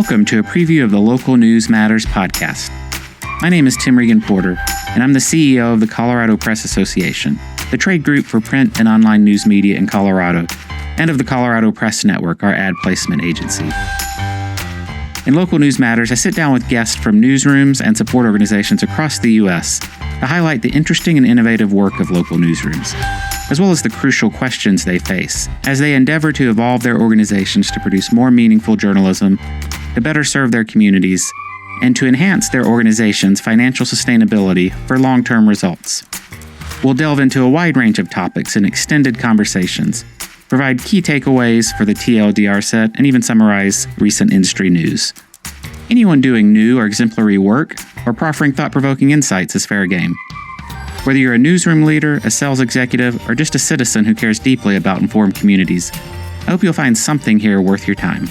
Welcome to a preview of the Local News Matters podcast. My name is Tim Regan-Porter, and I'm the CEO of the Colorado Press Association, the trade group for print and online news media in Colorado, and of the Colorado Press Network, our ad placement agency. In Local News Matters, I sit down with guests from newsrooms and support organizations across the U.S. to highlight the interesting and innovative work of local newsrooms, as well as the crucial questions they face as they endeavor to evolve their organizations to produce more meaningful journalism, to better serve their communities, and to enhance their organization's financial sustainability for long-term results. We'll delve into a wide range of topics in extended conversations, provide key takeaways for the TLDR set, and even summarize recent industry news. Anyone doing new or exemplary work or proffering thought-provoking insights is fair game. Whether you're a newsroom leader, a sales executive, or just a citizen who cares deeply about informed communities, I hope you'll find something here worth your time.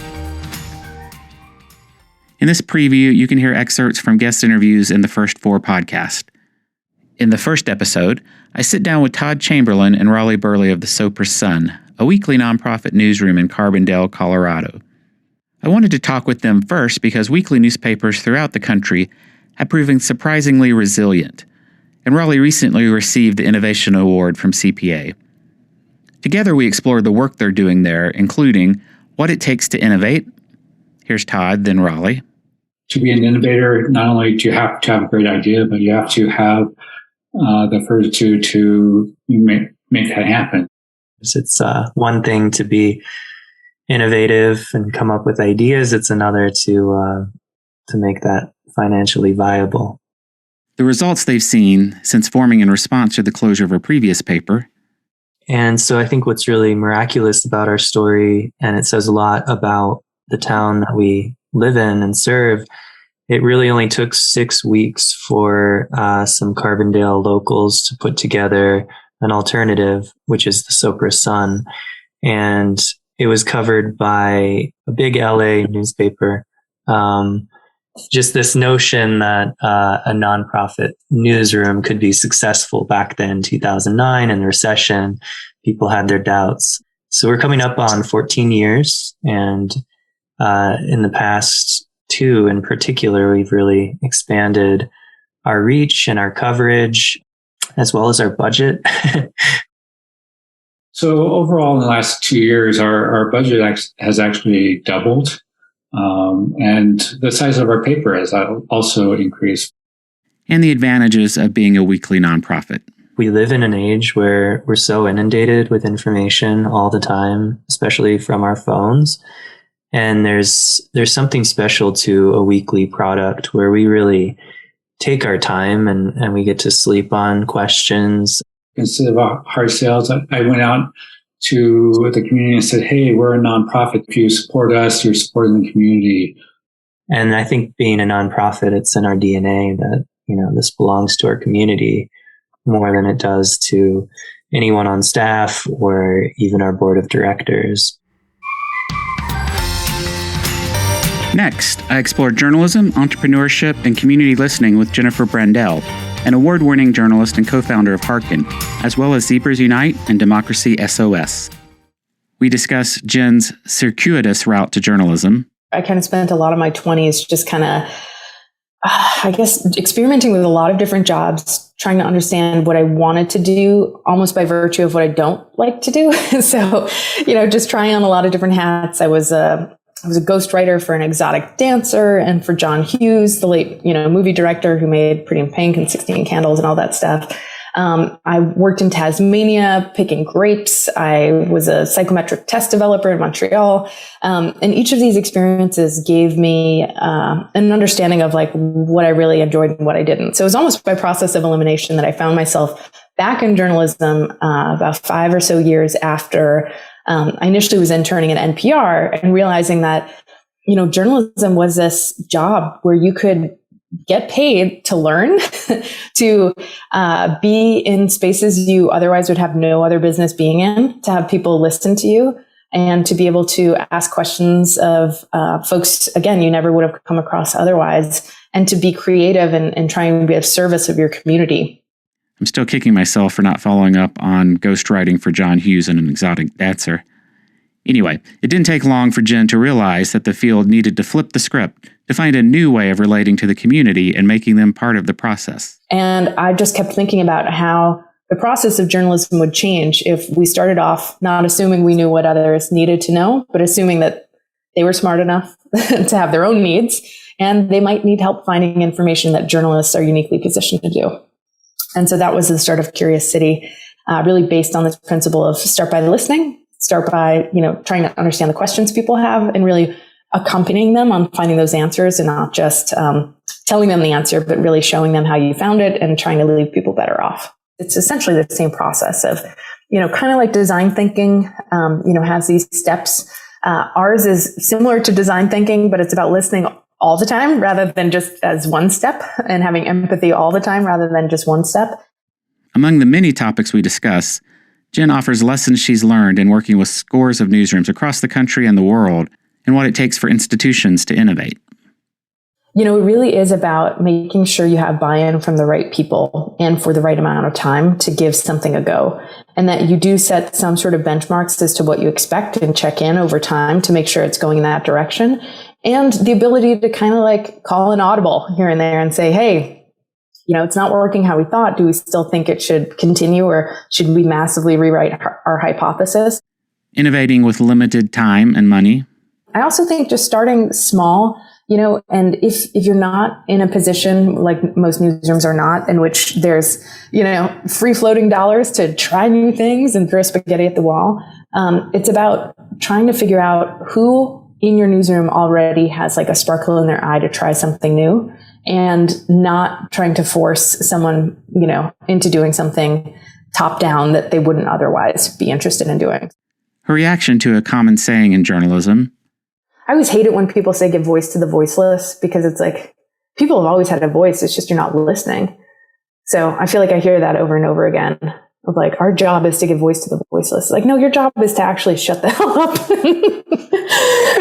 In this preview, you can hear excerpts from guest interviews in the first 4 podcasts. In the first episode, I sit down with Todd Chamberlin and Raleigh Burleigh of the Sopris Sun, a weekly nonprofit newsroom in Brandel, Colorado. I wanted to talk with them first because weekly newspapers throughout the country have proven surprisingly resilient, and Raleigh recently received the Innovation Award from CPA. Together we explored the work they're doing there, including what it takes to innovate. Here's Todd, then Raleigh. To be an innovator, not only do you have to have a great idea, but you have to have the fortitude to make that happen. It's one thing to be innovative and come up with ideas. It's another to make that financially viable. The results they've seen since forming in response to the closure of a previous paper. And so I think what's really miraculous about our story, and it says a lot about the town that we live in and serve, it really only took 6 weeks for some Carbondale locals to put together an alternative, which is the Sopris Sun. And it was covered by a big LA newspaper. Just this notion that a nonprofit newsroom could be successful back then, 2009, in the recession, people had their doubts. So we're coming up on 14 years, and in the past 2 in particular, we've really expanded our reach and our coverage, as well as our budget. So overall, in the last 2 years, our budget has actually doubled. And the size of our paper has also increased. And the advantages of being a weekly nonprofit. We live in an age where we're so inundated with information all the time, especially from our phones. And there's something special to a weekly product where we really take our time and we get to sleep on questions. Instead of hard sales, I went out to the community and said, hey, we're a nonprofit. If you support us, you're supporting the community. And I think being a nonprofit, it's in our DNA that, this belongs to our community more than it does to anyone on staff or even our board of directors. Next, I explored journalism, entrepreneurship, and community listening with Jennifer Brandel, an award-winning journalist and co-founder of Hearken, as well as Zebras Unite and Democracy SOS. We discuss Jen's circuitous route to journalism. I kind of spent a lot of my 20s just kind of, experimenting with a lot of different jobs, trying to understand what I wanted to do, almost by virtue of what I don't like to do. So, just trying on a lot of different hats. I was a ghostwriter for an exotic dancer and for John Hughes, the late, movie director who made Pretty in Pink and 16 Candles and all that stuff. I worked in Tasmania picking grapes. I was a psychometric test developer in Montreal. And each of these experiences gave me an understanding of what I really enjoyed and what I didn't. So it was almost by process of elimination that I found myself back in journalism about 5 or so years after I initially was interning at NPR and realizing that, journalism was this job where you could get paid to learn, to be in spaces you otherwise would have no other business being in, to have people listen to you, and to be able to ask questions of folks, again, you never would have come across otherwise, and to be creative and trying to be of service of your community. I'm still kicking myself for not following up on ghostwriting for John Hughes and an exotic dancer. Anyway, it didn't take long for Jen to realize that the field needed to flip the script to find a new way of relating to the community and making them part of the process. And I just kept thinking about how the process of journalism would change if we started off not assuming we knew what others needed to know, but assuming that they were smart enough to have their own needs, and they might need help finding information that journalists are uniquely positioned to do. And so that was the start of Curious City, really based on this principle of start by listening, start by, trying to understand the questions people have and really accompanying them on finding those answers, and not just telling them the answer, but really showing them how you found it and trying to leave people better off. It's essentially the same process of, kind of like design thinking, has these steps. Ours is similar to design thinking, but it's about listening all the time rather than just as one step, and having empathy all the time rather than just one step. Among the many topics we discuss, Jen offers lessons she's learned in working with scores of newsrooms across the country and the world, and what it takes for institutions to innovate. It really is about making sure you have buy-in from the right people and for the right amount of time to give something a go. And that you do set some sort of benchmarks as to what you expect and check in over time to make sure it's going in that direction. And the ability to kind of like call an audible here and there and say, hey, it's not working how we thought. Do we still think it should continue, or should we massively rewrite our hypothesis? Innovating with limited time and money. I also think just starting small, and if you're not in a position like most newsrooms are not, in which there's, free floating dollars to try new things and throw spaghetti at the wall, it's about trying to figure out who in your newsroom already has like a sparkle in their eye to try something new, and not trying to force someone, into doing something top down that they wouldn't otherwise be interested in doing. Her reaction to a common saying in journalism: I always hate it when people say give voice to the voiceless, because it's like, people have always had a voice. It's just you're not listening. So I feel like I hear that over and over again of like, our job is to give voice to the voiceless. Like, no, your job is to actually shut the hell up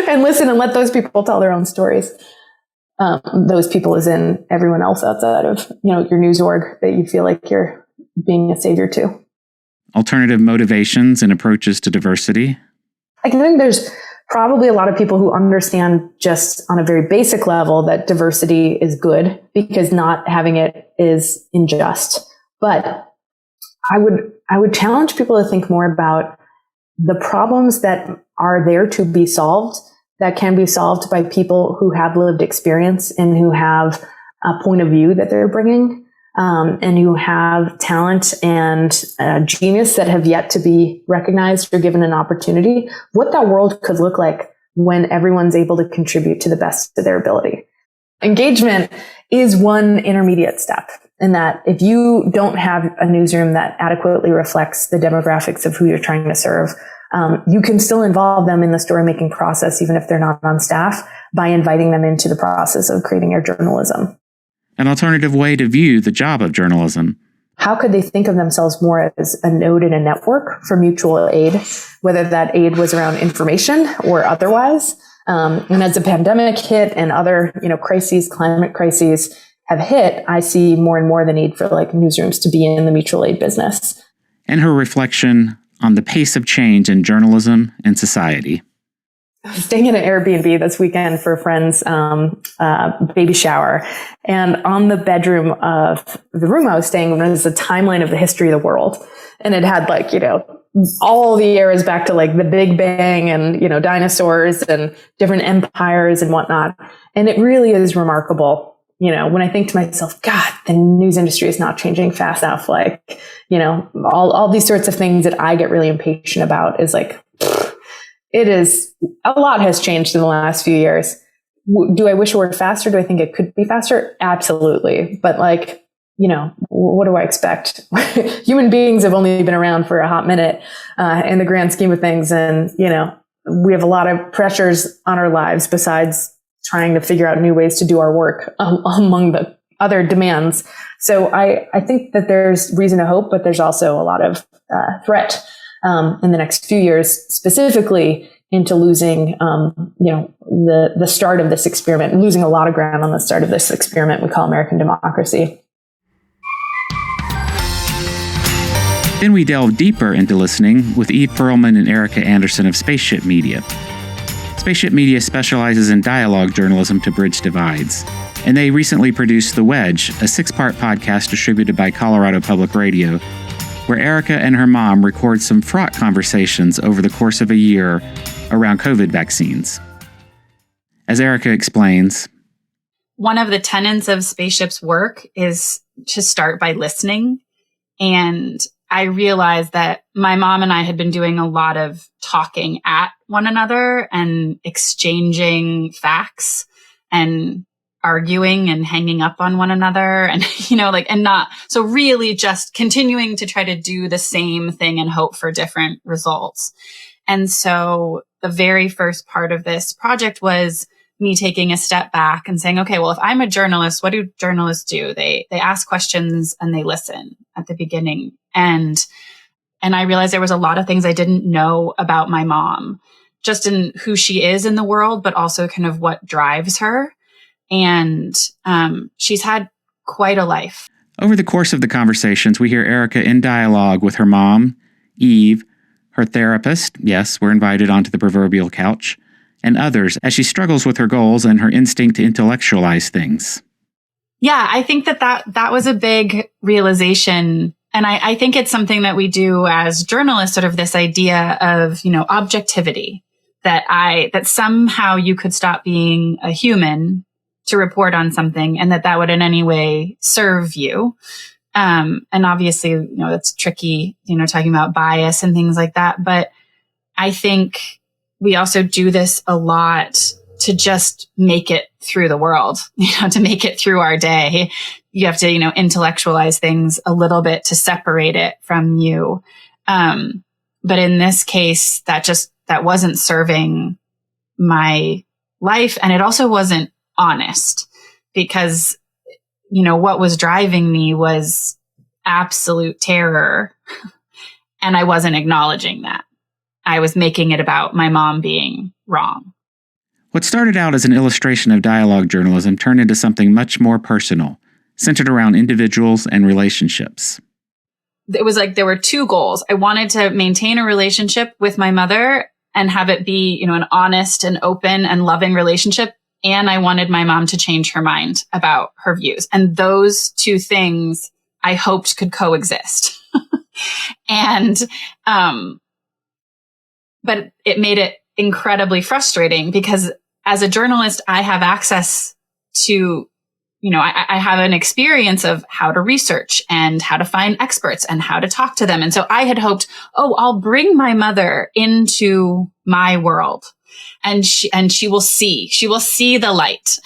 and listen and let those people tell their own stories. Those people as in everyone else outside of, your news org that you feel like you're being a savior to. Alternative motivations and approaches to diversity. I think there's probably a lot of people who understand just on a very basic level that diversity is good, because not having it is unjust. But I would challenge people to think more about the problems that are there to be solved, that can be solved by people who have lived experience and who have a point of view that they're bringing, and who have talent and genius that have yet to be recognized or given an opportunity, what that world could look like when everyone's able to contribute to the best of their ability. Engagement is one intermediate step, in that if you don't have a newsroom that adequately reflects the demographics of who you're trying to serve, you can still involve them in the story-making process, even if they're not on staff, by inviting them into the process of creating your journalism. An alternative way to view the job of journalism. How could they think of themselves more as a node in a network for mutual aid, whether that aid was around information or otherwise? And as the pandemic hit and other, crises, climate crises have hit, I see more and more the need for like newsrooms to be in the mutual aid business. And her reflection on the pace of change in journalism and society. I was staying at an Airbnb this weekend for a friend's baby shower. And on the bedroom of the room I was staying in was a timeline of the history of the world. And it had like, all the eras back to like the Big Bang and, dinosaurs and different empires and whatnot. And it really is remarkable. When I think to myself, God, the news industry is not changing fast enough. Like, all these sorts of things that I get really impatient about is like, it is, a lot has changed in the last few years. Do I wish it were faster? Do I think it could be faster? Absolutely. But like, what do I expect? Human beings have only been around for a hot minute in the grand scheme of things. And, we have a lot of pressures on our lives besides trying to figure out new ways to do our work among the other demands. So I think that there's reason to hope, but there's also a lot of threat in the next few years, specifically into losing, the start of this experiment, losing a lot of ground on the start of this experiment we call American democracy. Then we delve deeper into listening with Eve Pearlman and Erica Anderson of Spaceship Media. Spaceship Media specializes in dialogue journalism to bridge divides, and they recently produced The Wedge, a 6-part podcast distributed by Colorado Public Radio, where Erica and her mom record some fraught conversations over the course of a year around COVID vaccines. As Erica explains, one of the tenets of Spaceship's work is to start by listening. And I realized that my mom and I had been doing a lot of talking at one another and exchanging facts and arguing and hanging up on one another and, and not, so really just continuing to try to do the same thing and hope for different results. And so the very first part of this project was me taking a step back and saying, okay, well, if I'm a journalist, what do journalists do? They ask questions and they listen at the beginning. And I realized there was a lot of things I didn't know about my mom, just in who she is in the world, but also kind of what drives her. And she's had quite a life. Over the course of the conversations, we hear Erica in dialogue with her mom, Eve, her therapist, yes, we're invited onto the proverbial couch, and others as she struggles with her goals and her instinct to intellectualize things. Yeah, I think that was a big realization. And I think it's something that we do as journalists, sort of this idea of, objectivity, that somehow you could stop being a human to report on something and that would in any way serve you. And obviously, that's tricky, talking about bias and things like that. But I think we also do this a lot to just make it through the world, to make it through our day. You have to, intellectualize things a little bit to separate it from you. But in this case, that wasn't serving my life. And it also wasn't honest because, what was driving me was absolute terror. And I wasn't acknowledging that. I was making it about my mom being wrong. What started out as an illustration of dialogue journalism turned into something much more personal, centered around individuals and relationships. It was like there were two goals. I wanted to maintain a relationship with my mother and have it be, an honest and open and loving relationship. And I wanted my mom to change her mind about her views. And those two things I hoped could coexist. And, but it made it incredibly frustrating because as a journalist, I have access to, I have an experience of how to research and how to find experts and how to talk to them. And so I had hoped, I'll bring my mother into my world and she will see the light,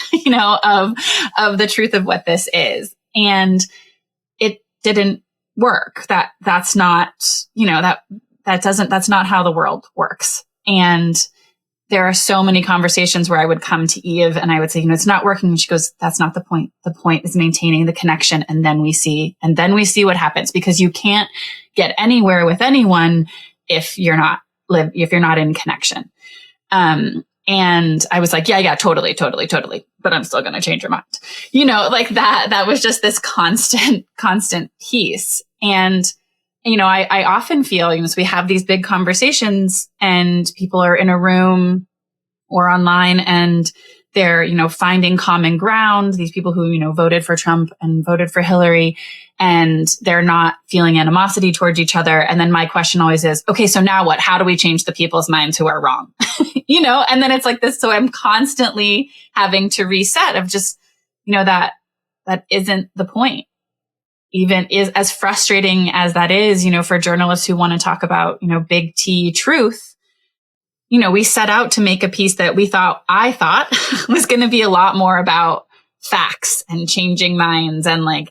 of the truth of what this is. And it didn't work. That's not, that's not how the world works. And there are so many conversations where I would come to Eve and I would say, it's not working. And she goes, that's not the point. The point is maintaining the connection. And then we see what happens because you can't get anywhere with anyone if you're not in connection. And I was like, yeah, totally. But I'm still going to change your mind. That was just this constant piece. And I often feel, so we have these big conversations and people are in a room or online and they're, finding common ground. These people who, voted for Trump and voted for Hillary and they're not feeling animosity towards each other. And then my question always is, okay, so now what? How do we change the people's minds who are wrong? And then it's like this. So I'm constantly having to reset of just, that isn't the point. Even is as frustrating as that is, for journalists who want to talk about, big T truth, we set out to make a piece that I thought was going to be a lot more about facts and changing minds and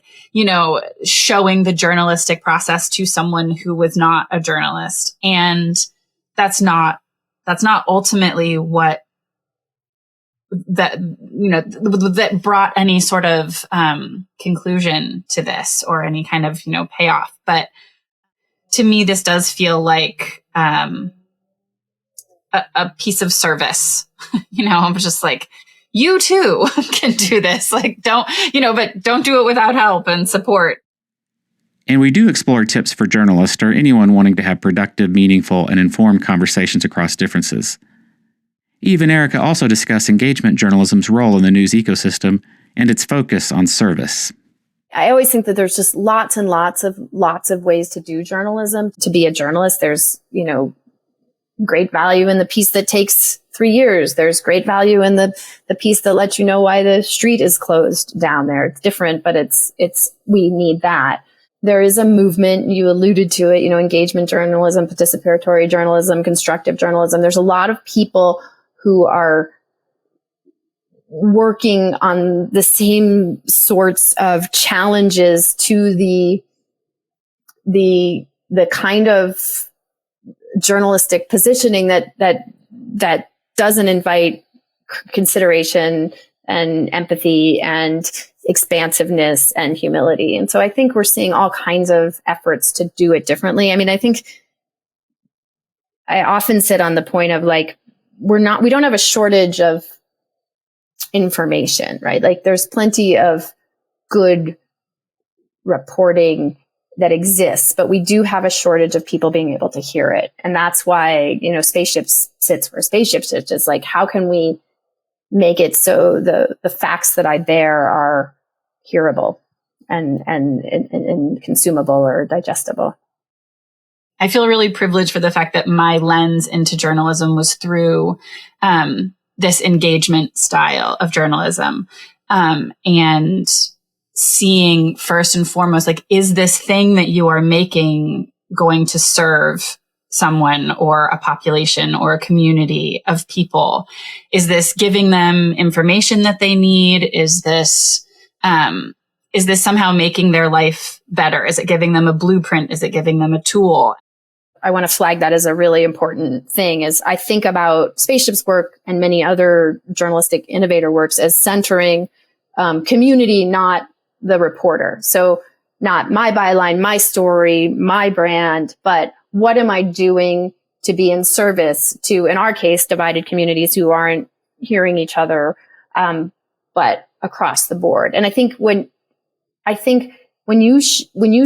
showing the journalistic process to someone who was not a journalist. And that's not ultimately what that brought any sort of conclusion to this or any kind of payoff. But to me, this does feel like a piece of service. I'm just like, you too can do this. But don't do it without help and support. And we do explore tips for journalists or anyone wanting to have productive, meaningful, and informed conversations across differences. Eve and Erica also discuss engagement journalism's role in the news ecosystem and its focus on service. I always think that there's just lots and lots of ways to do journalism. To be a journalist, there's, great value in the piece that takes 3 years. There's great value in the piece that lets you know why the street is closed down there. It's different, but we need that. There is a movement, you alluded to it, engagement journalism, participatory journalism, constructive journalism. There's a lot of people who are working on the same sorts of challenges to the kind of journalistic positioning that doesn't invite consideration and empathy and expansiveness and humility. And so I think we're seeing all kinds of efforts to do it differently. I mean, I think I often sit on the point of we don't have a shortage of information, right? There's plenty of good reporting that exists, but we do have a shortage of people being able to hear it. And that's why, Spaceships sits where Spaceships sits. It's how can we make it so the facts that I bear are hearable and consumable or digestible. I feel really privileged for the fact that my lens into journalism was through this engagement style of journalism, and seeing first and foremost, is this thing that you are making going to serve someone or a population or a community of people? Is this giving them information that they need? Is this somehow making their life better? Is it giving them a blueprint? Is it giving them a tool? I want to flag that as a really important thing as I think about Spaceship's work and many other journalistic innovator works as centering community, not the reporter. So not my byline, my story, my brand, but what am I doing to be in service to, in our case, divided communities who aren't hearing each other, but across the board. And I think when you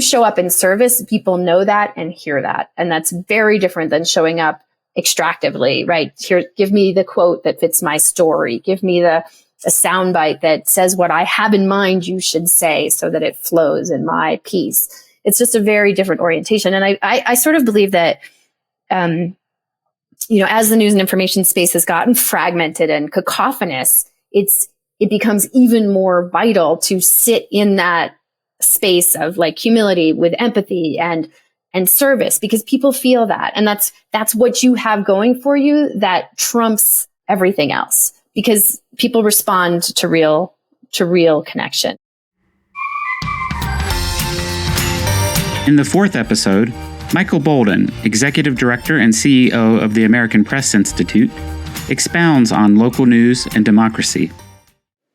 show up in service, people know that and hear that. And that's very different than showing up extractively, right? Here, give me the quote that fits my story. Give me a soundbite that says what I have in mind you should say so that it flows in my piece. It's just a very different orientation. And I sort of believe that, as the news and information space has gotten fragmented and cacophonous, it becomes even more vital to sit in that space of humility with empathy and service, because people feel that. And that's what you have going for you that trumps everything else, because people respond to real connection. In the fourth episode, Michael Bolden, Executive Director and CEO of the American Press Institute, expounds on local news and democracy.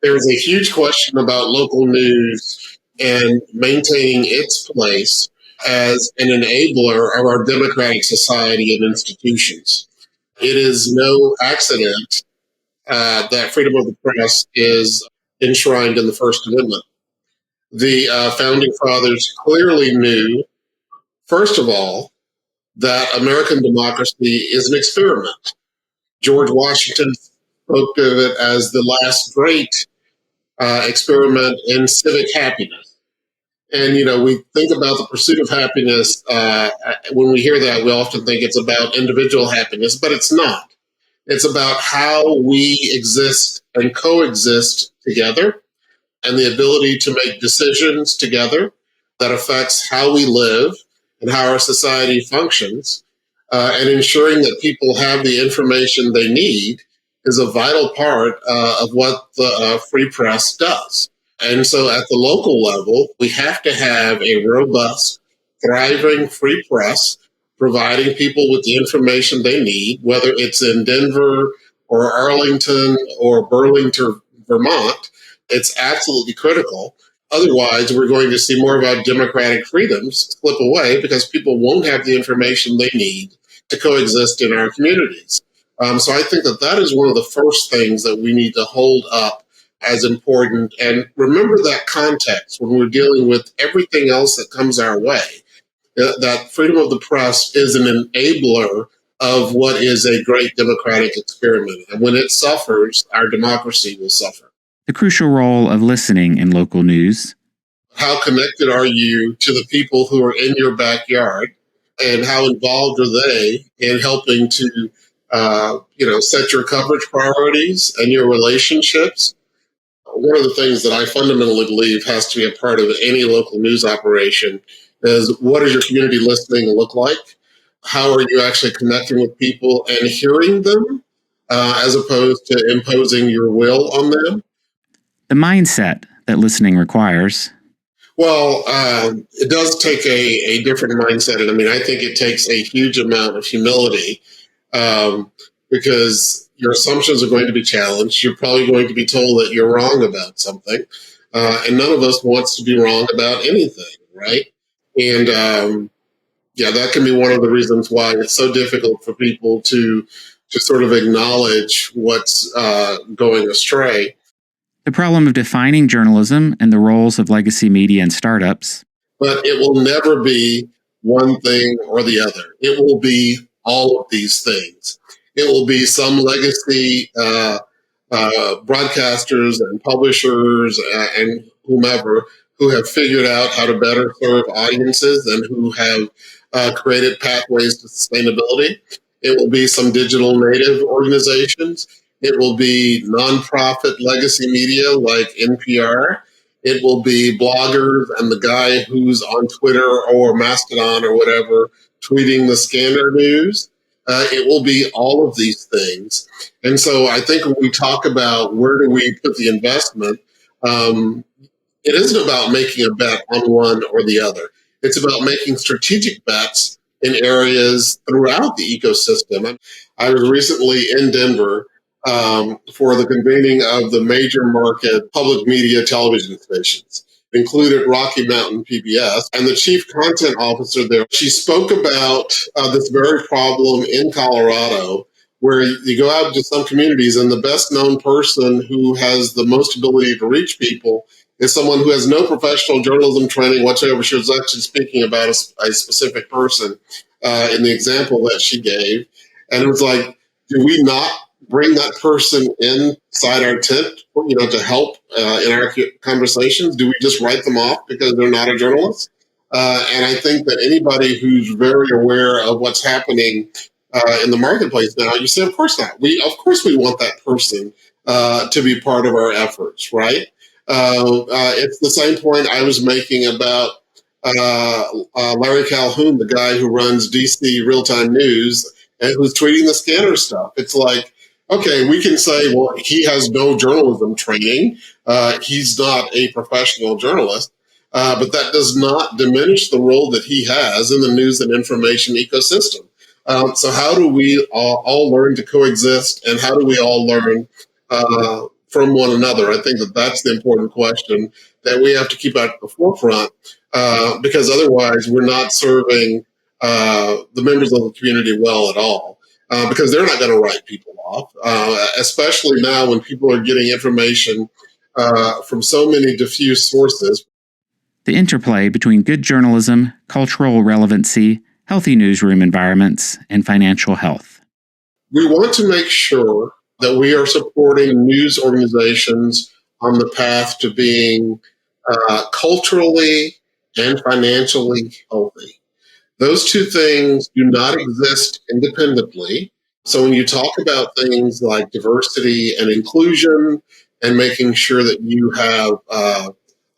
There is a huge question about local news and maintaining its place as an enabler of our democratic society and institutions. It is no accident that freedom of the press is enshrined in the First Amendment. The founding fathers clearly knew, first of all, that American democracy is an experiment. George Washington spoke of it as the last great experiment in civic happiness. And, we think about the pursuit of happiness. When we hear that, we often think it's about individual happiness, but it's not. It's about how we exist and coexist together, and the ability to make decisions together that affects how we live and how our society functions, and ensuring that people have the information they need is a vital part of what the free press does. And so at the local level, we have to have a robust, thriving free press providing people with the information they need, whether it's in Denver or Arlington or Burlington, Vermont. It's absolutely critical. Otherwise, we're going to see more of our democratic freedoms slip away because people won't have the information they need to coexist in our communities. So I think that is one of the first things that we need to hold up as important. And remember that context when we're dealing with everything else that comes our way, that freedom of the press is an enabler of what is a great democratic experiment. And when it suffers, our democracy will suffer. The crucial role of listening in local news. How connected are you to the people who are in your backyard, and how involved are they in helping to, set your coverage priorities and your relationships? One of the things that I fundamentally believe has to be a part of any local news operation is, what does your community listening look like? How are you actually connecting with people and hearing them, as opposed to imposing your will on them? The mindset that listening requires. Well, it does take a different mindset. And I mean, I think it takes a huge amount of humility, because your assumptions are going to be challenged. You're probably going to be told that you're wrong about something. And none of us wants to be wrong about anything, right? And that can be one of the reasons why it's so difficult for people to sort of acknowledge what's going astray. The problem of defining journalism and the roles of legacy media and startups. But it will never be one thing or the other. It will be all of these things. It will be some legacy broadcasters and publishers and whomever who have figured out how to better serve audiences and who have created pathways to sustainability. It will be some digital native organizations. It will be nonprofit legacy media like NPR. It will be bloggers and the guy who's on Twitter or Mastodon or whatever tweeting the scanner news. It will be all of these things. And so I think when we talk about where do we put the investment, it isn't about making a bet on one or the other. It's about making strategic bets in areas throughout the ecosystem. I was recently in Denver for the convening of the major market public media television stations. Included Rocky Mountain PBS, and the chief content officer there, she spoke about this very problem in Colorado, where you go out to some communities and the best known person who has the most ability to reach people is someone who has no professional journalism training whatsoever. She was actually speaking about a specific person in the example that she gave. And it was like, do we not bring that person inside our tent, to help in our conversations? Do we just write them off because they're not a journalist? And I think that anybody who's very aware of what's happening in the marketplace now, you say, of course not. Of course we want that person to be part of our efforts, right? It's the same point I was making about Larry Calhoun, the guy who runs DC Real-Time News and who's tweeting the scanner stuff. It's like, okay, we can say, well, he has no journalism training. He's not a professional journalist. But that does not diminish the role that he has in the news and information ecosystem. So how do we all learn to coexist, and how do we all learn from one another? I think that that's the important question that we have to keep at the forefront, because otherwise we're not serving the members of the community well at all, because they're not going to write people off, especially now when people are getting information from so many diffuse sources. The interplay between good journalism, cultural relevancy, healthy newsroom environments, and financial health. We want to make sure that we are supporting news organizations on the path to being culturally and financially healthy. Those two things do not exist independently. So when you talk about things like diversity and inclusion and making sure that you have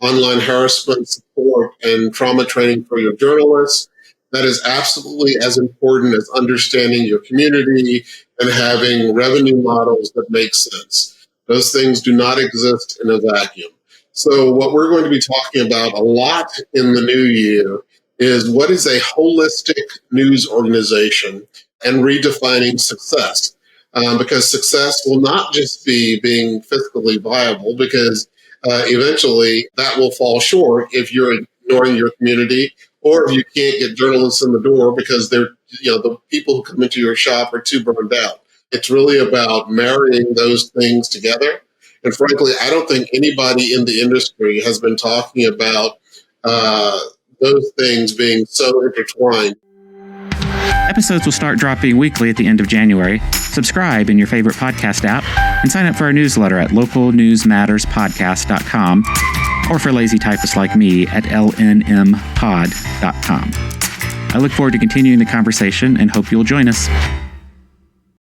online harassment support and trauma training for your journalists, that is absolutely as important as understanding your community and having revenue models that make sense. Those things do not exist in a vacuum. So what we're going to be talking about a lot in the new year is what is a holistic news organization and redefining success. Because success will not just be being fiscally viable, because eventually that will fall short if you're ignoring your community, or if you can't get journalists in the door because they're, the people who come into your shop are too burned out. It's really about marrying those things together And frankly, I don't think anybody in the industry has been talking about those things being so intertwined. Episodes will start dropping weekly at the end of January. Subscribe in your favorite podcast app and sign up for our newsletter at localnewsmatterspodcast.com or for lazy typists like me at lnmpod.com. I look forward to continuing the conversation and hope you'll join us.